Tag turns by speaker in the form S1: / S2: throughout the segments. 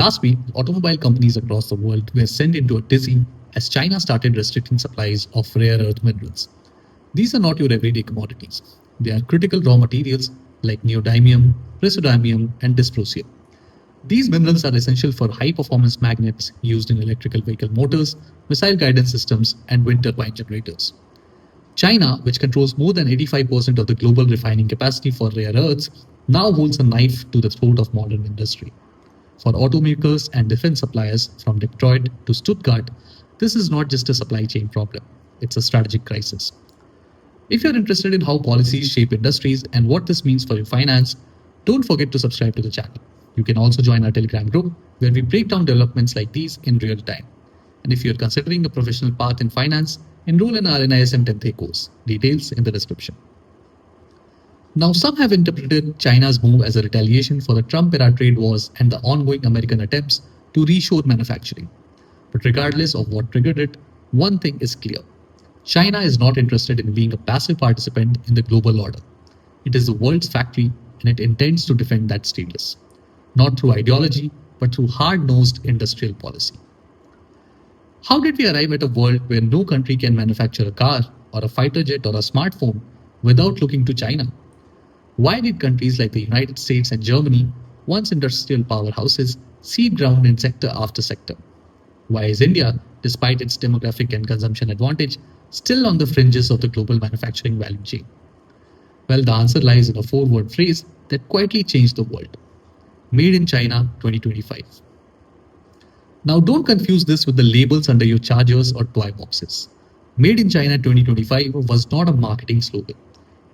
S1: Last week, automobile companies across the world were sent into a dizzy as China started restricting supplies of rare earth minerals. These are not your everyday commodities. They are critical raw materials like neodymium, praseodymium, and dysprosium. These minerals are essential for high-performance magnets used in electrical vehicle motors, missile guidance systems, and wind turbine generators. China, which controls more than 85% of the global refining capacity for rare earths, now holds a knife to the throat of modern industry. For automakers and defense suppliers from Detroit to Stuttgart, this is not just a supply chain problem, it's a strategic crisis. If you're interested in how policies shape industries and what this means for your finance, don't forget to subscribe to the channel. You can also join our Telegram group where we break down developments like these in real time. And if you're considering a professional path in finance, enroll in our NISM 10th course. Details in the description. Now, some have interpreted China's move as a retaliation for the Trump-era trade wars and the ongoing American attempts to reshore manufacturing. But regardless of what triggered it, one thing is clear. China is not interested in being a passive participant in the global order. It is the world's factory and it intends to defend that status, not through ideology, but through hard-nosed industrial policy. How did we arrive at a world where no country can manufacture a car or a fighter jet or a smartphone without looking to China? Why did countries like the United States and Germany, once industrial powerhouses, cede ground in sector after sector? Why is India, despite its demographic and consumption advantage, still on the fringes of the global manufacturing value chain? Well, the answer lies in a four-word phrase that quietly changed the world. Made in China 2025. Now, don't confuse this with the labels under your chargers or toy boxes. Made in China 2025 was not a marketing slogan.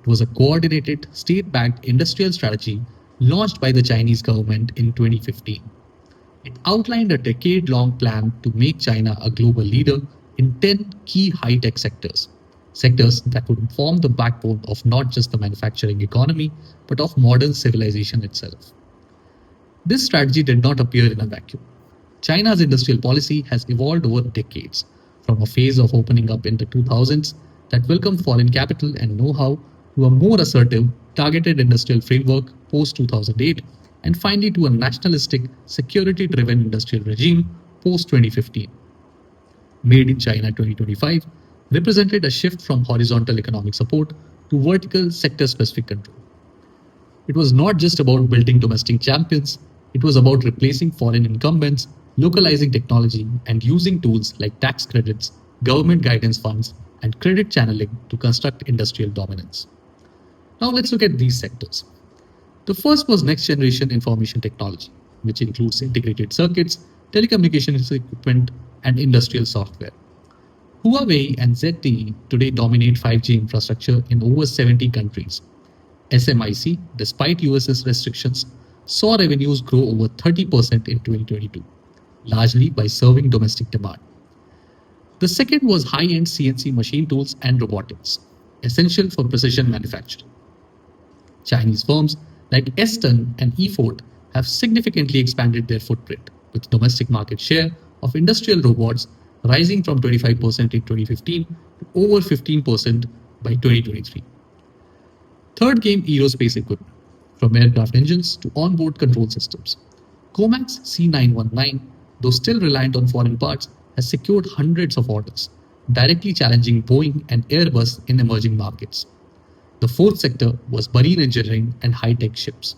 S1: It was a coordinated, state-backed industrial strategy launched by the Chinese government in 2015. It outlined a decade-long plan to make China a global leader in 10 key high-tech sectors that would form the backbone of not just the manufacturing economy, but of modern civilization itself. This strategy did not appear in a vacuum. China's industrial policy has evolved over decades, from a phase of opening up in the 2000s that welcomed foreign capital and know-how to a more assertive, targeted industrial framework post-2008, and finally to a nationalistic, security-driven industrial regime post-2015. Made in China 2025 represented a shift from horizontal economic support to vertical sector-specific control. It was not just about building domestic champions, it was about replacing foreign incumbents, localizing technology, and using tools like tax credits, government guidance funds, and credit channeling to construct industrial dominance. Now let's look at these sectors. The first was next generation information technology, which includes integrated circuits, telecommunications equipment, and industrial software. Huawei and ZTE today dominate 5G infrastructure in over 70 countries. SMIC, despite US's restrictions, saw revenues grow over 30% in 2022, largely by serving domestic demand. The second was high-end CNC machine tools and robotics, essential for precision manufacturing. Chinese firms like Eastern and eFort have significantly expanded their footprint, with domestic market share of industrial robots rising from 25% in 2015 to over 15% by 2023. Third came aerospace equipment, from aircraft engines to onboard control systems. Comax C919, though still reliant on foreign parts, has secured hundreds of orders, directly challenging Boeing and Airbus in emerging markets. The fourth sector was marine engineering and high-tech ships.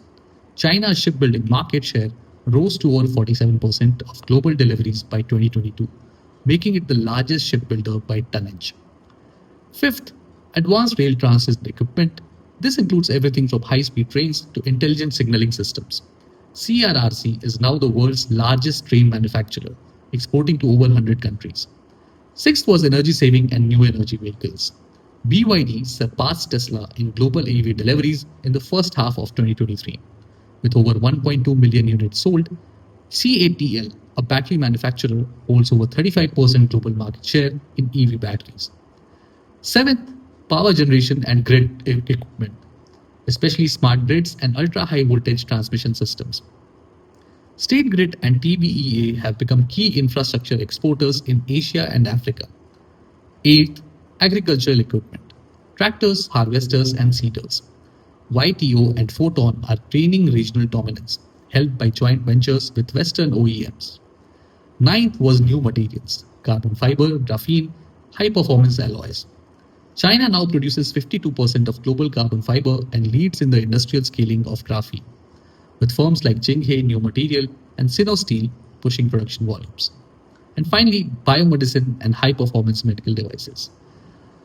S1: China's shipbuilding market share rose to over 47% of global deliveries by 2022, making it the largest shipbuilder by tonnage. Fifth, advanced rail transit equipment. This includes everything from high-speed trains to intelligent signaling systems. CRRC is now the world's largest train manufacturer, exporting to over 100 countries. Sixth was energy saving and new energy vehicles. BYD surpassed Tesla in global EV deliveries in the first half of 2023. With over 1.2 million units sold, CATL, a battery manufacturer, holds over 35% global market share in EV batteries. Seventh, power generation and grid equipment, especially smart grids and ultra-high voltage transmission systems. State Grid and TBEA have become key infrastructure exporters in Asia and Africa. Eighth, agricultural equipment, tractors, harvesters, and seeders. YTO and Photon are gaining regional dominance, helped by joint ventures with Western OEMs. Ninth was new materials, carbon fiber, graphene, high performance alloys. China now produces 52% of global carbon fiber and leads in the industrial scaling of graphene, with firms like Jinghe New Material and Sinosteel pushing production volumes. And finally, biomedicine and high performance medical devices.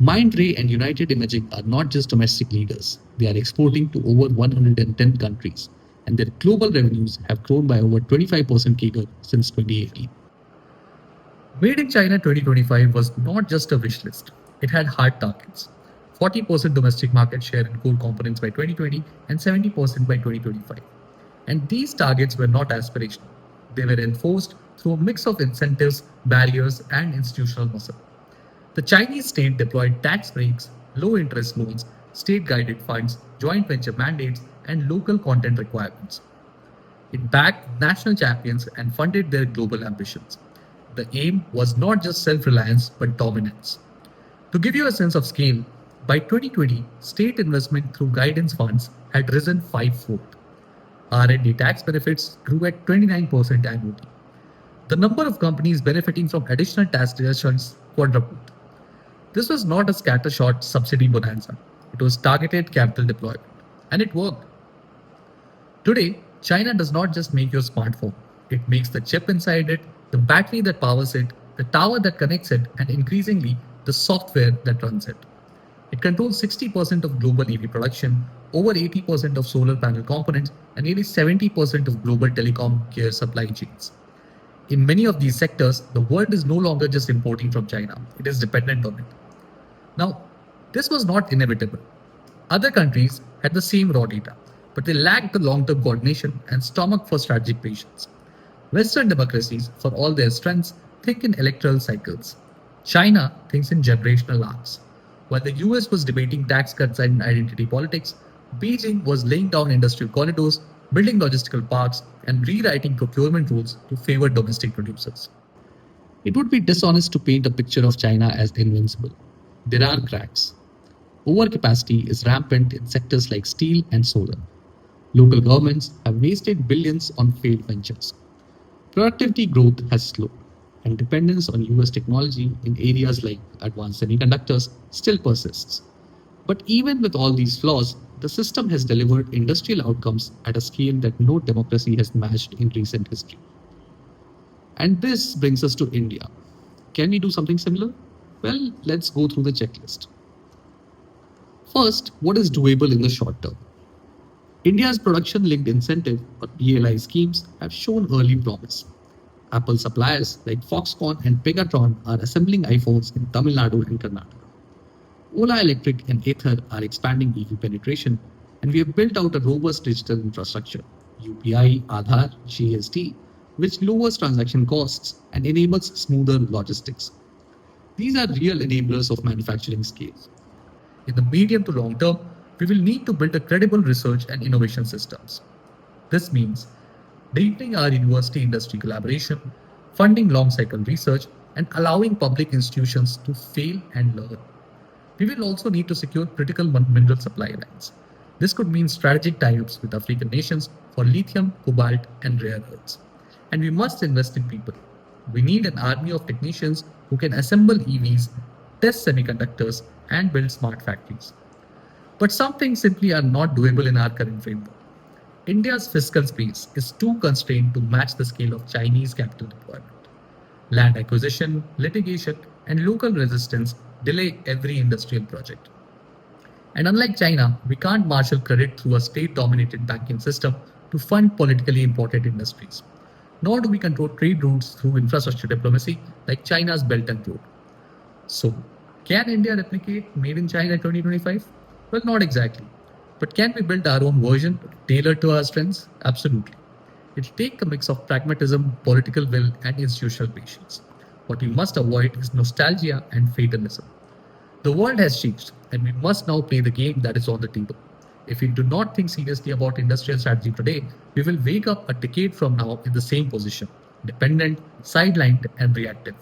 S1: Mindray and United Imaging are not just domestic leaders, they are exporting to over 110 countries, and their global revenues have grown by over 25% CAGR since 2018. Made in China 2025 was not just a wish list, it had hard targets. 40% domestic market share in core components by 2020 and 70% by 2025. And these targets were not aspirational. They were enforced through a mix of incentives, barriers, and institutional muscle. The Chinese state deployed tax breaks, low interest loans, state guided funds, joint venture mandates, and local content requirements. It backed national champions and funded their global ambitions. The aim was not just self reliance but dominance. To give you a sense of scale, by 2020, state investment through guidance funds had risen fivefold. R&D tax benefits grew at 29% annually. The number of companies benefiting from additional tax deductions quadrupled. This was not a scattershot subsidy bonanza. It was targeted capital deployment. And it worked. Today, China does not just make your smartphone. It makes the chip inside it, the battery that powers it, the tower that connects it, and increasingly, the software that runs it. It controls 60% of global EV production, over 80% of solar panel components, and nearly 70% of global telecom gear supply chains. In many of these sectors, the world is no longer just importing from China, it is dependent on it. Now, this was not inevitable. Other countries had the same raw data, but they lacked the long term coordination and stomach for strategic patience. Western democracies, for all their strengths, think in electoral cycles. China thinks in generational arcs. While the US was debating tax cuts and identity politics, Beijing was laying down industrial corridors, building logistical parks, and rewriting procurement rules to favor domestic producers. It would be dishonest to paint a picture of China as invincible. There are cracks. Overcapacity is rampant in sectors like steel and solar. Local governments have wasted billions on failed ventures. Productivity growth has slowed, and dependence on US technology in areas like advanced semiconductors still persists. But even with all these flaws, the system has delivered industrial outcomes at a scale that no democracy has matched in recent history. And this brings us to India. Can we do something similar? Well, let's go through the checklist. First, what is doable in the short term? India's production linked incentive or PLI schemes have shown early promise. Apple suppliers like Foxconn and Pegatron are assembling iPhones in Tamil Nadu and Karnataka. Ola Electric and Ather are expanding EV penetration, and we have built out a robust digital infrastructure UPI, Aadhaar, GST, which lowers transaction costs and enables smoother logistics. These are real enablers of manufacturing scale. In the medium to long term, we will need to build a credible research and innovation systems. This means deepening our university industry collaboration, funding long cycle research, and allowing public institutions to fail and learn. We will also need to secure critical mineral supply lines. This could mean strategic tie-ups with African nations for lithium, cobalt, and rare earths. And we must invest in people. We need an army of technicians who can assemble EVs, test semiconductors, and build smart factories. But some things simply are not doable in our current framework. India's fiscal space is too constrained to match the scale of Chinese capital deployment. Land acquisition, litigation, and local resistance delay every industrial project. And unlike China, we can't marshal credit through a state dominated banking system to fund politically important industries. Nor do we control trade routes through infrastructure diplomacy like China's Belt and Road. So, can India replicate Made in China 2025? Well, not exactly. But can we build our own version tailored to our strengths? Absolutely. It'll take a mix of pragmatism, political will, and institutional patience. What we must avoid is nostalgia and fatalism. The world has changed, and we must now play the game that is on the table. If we do not think seriously about industrial strategy today, we will wake up a decade from now in the same position, dependent, sidelined, and reactive.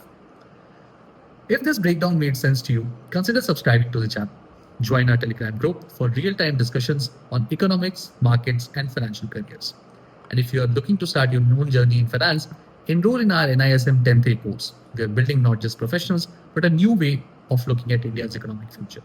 S1: If this breakdown made sense to you, consider subscribing to the channel. Join our Telegram group for real time discussions on economics, markets, and financial careers. And if you are looking to start your own journey in finance, enroll in our NISM 10th A course. We are building not just professionals, but a new way of looking at India's economic future.